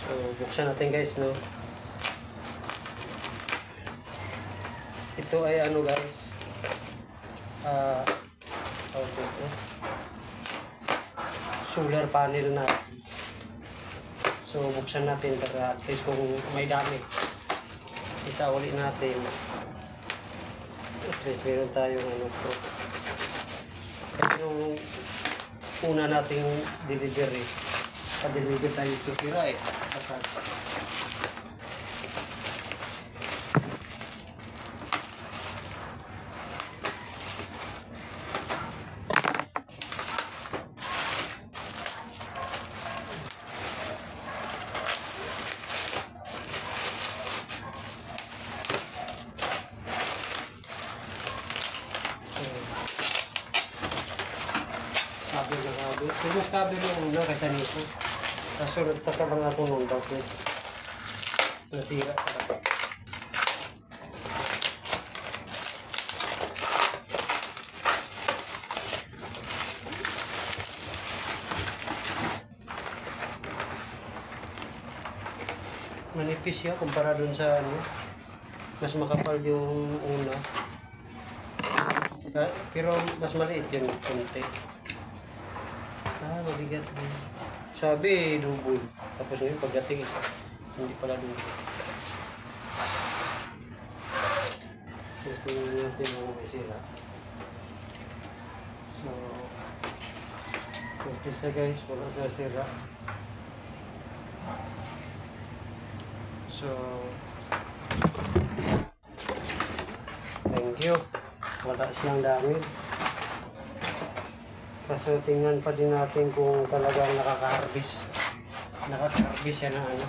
So, buksan natin guys, no? Ito ay ano guys, tawag dito, solar panel na. So, buksan natin para at least kung may damage, isa uli natin. At least meron tayong ano po. Kasi nung una nating delivery, pa-deliver tayo ito sira eh. Sasad. Sabi na sabi. Kung mas sabi nung una kaysa nito. Kaso nagtaka lang ako nung bakit nasira. Manipis siya kumpara dun sa ano. Mas makapal yung una. Pero mas maliit yung konti. Mabigat din. Sabi, double. Tapos ngayon, pagdating isa, hindi pala double. Gusto natin ang may sira. So, umpisa guys, wala sa sira. So, thank you. Wala siyang damage. Kaso tingnan pa din natin kung talagang nakaka-harvest. Nakaka-harvest yan ng ano.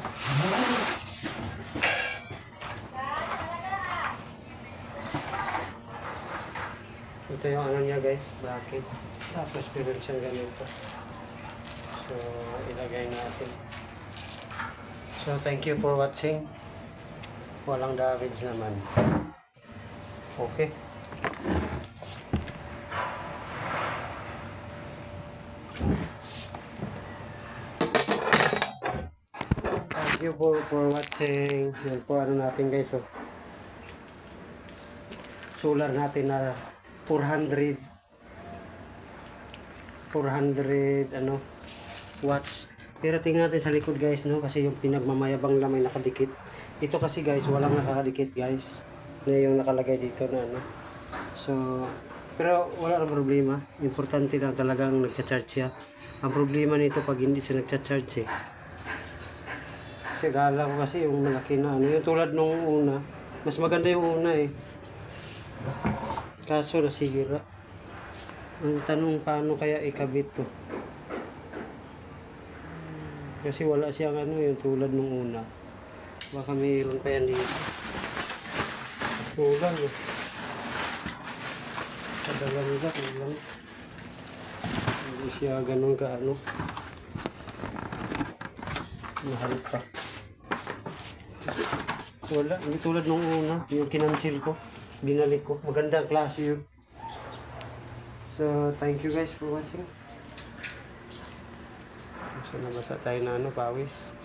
Ito yung ano niya guys, bracket. Tapos meron siyang ganito. So, ilagay natin. So, thank you for watching. Walang damage naman. Okay. Thank you for watching. Yan po ano natin guys. So, solar natin na 400 ano watts. Pero tingnan natin sa likod guys, no, kasi yung pinagmamayabang lang may nakadikit. Ito kasi guys, walang nakadikit guys. Na yung nakalagay dito na ano. So, pero wala nang problema. Importante lang talagang nagcha-charge siya. Ang problema nito pag hindi siya nagcha-charge eh. Kasi gala ko kasi yung malaki na ano. Yung tulad nung una, mas maganda yung una eh. Kaso nasira. Ang tanong paano kaya ikabit to? Kasi wala siyang ano yung tulad nung una. Baka mayroon pa yan dito. Kulang eh. Kadalang nila, kulang. Hindi siya ganun ka ano. Mahal pa. Wala, hindi tulad nung una. Yung kinansil ko, binalik ko. Magandang klase yun. So, thank you guys for watching. So, nabasa tayo na ano, pawis.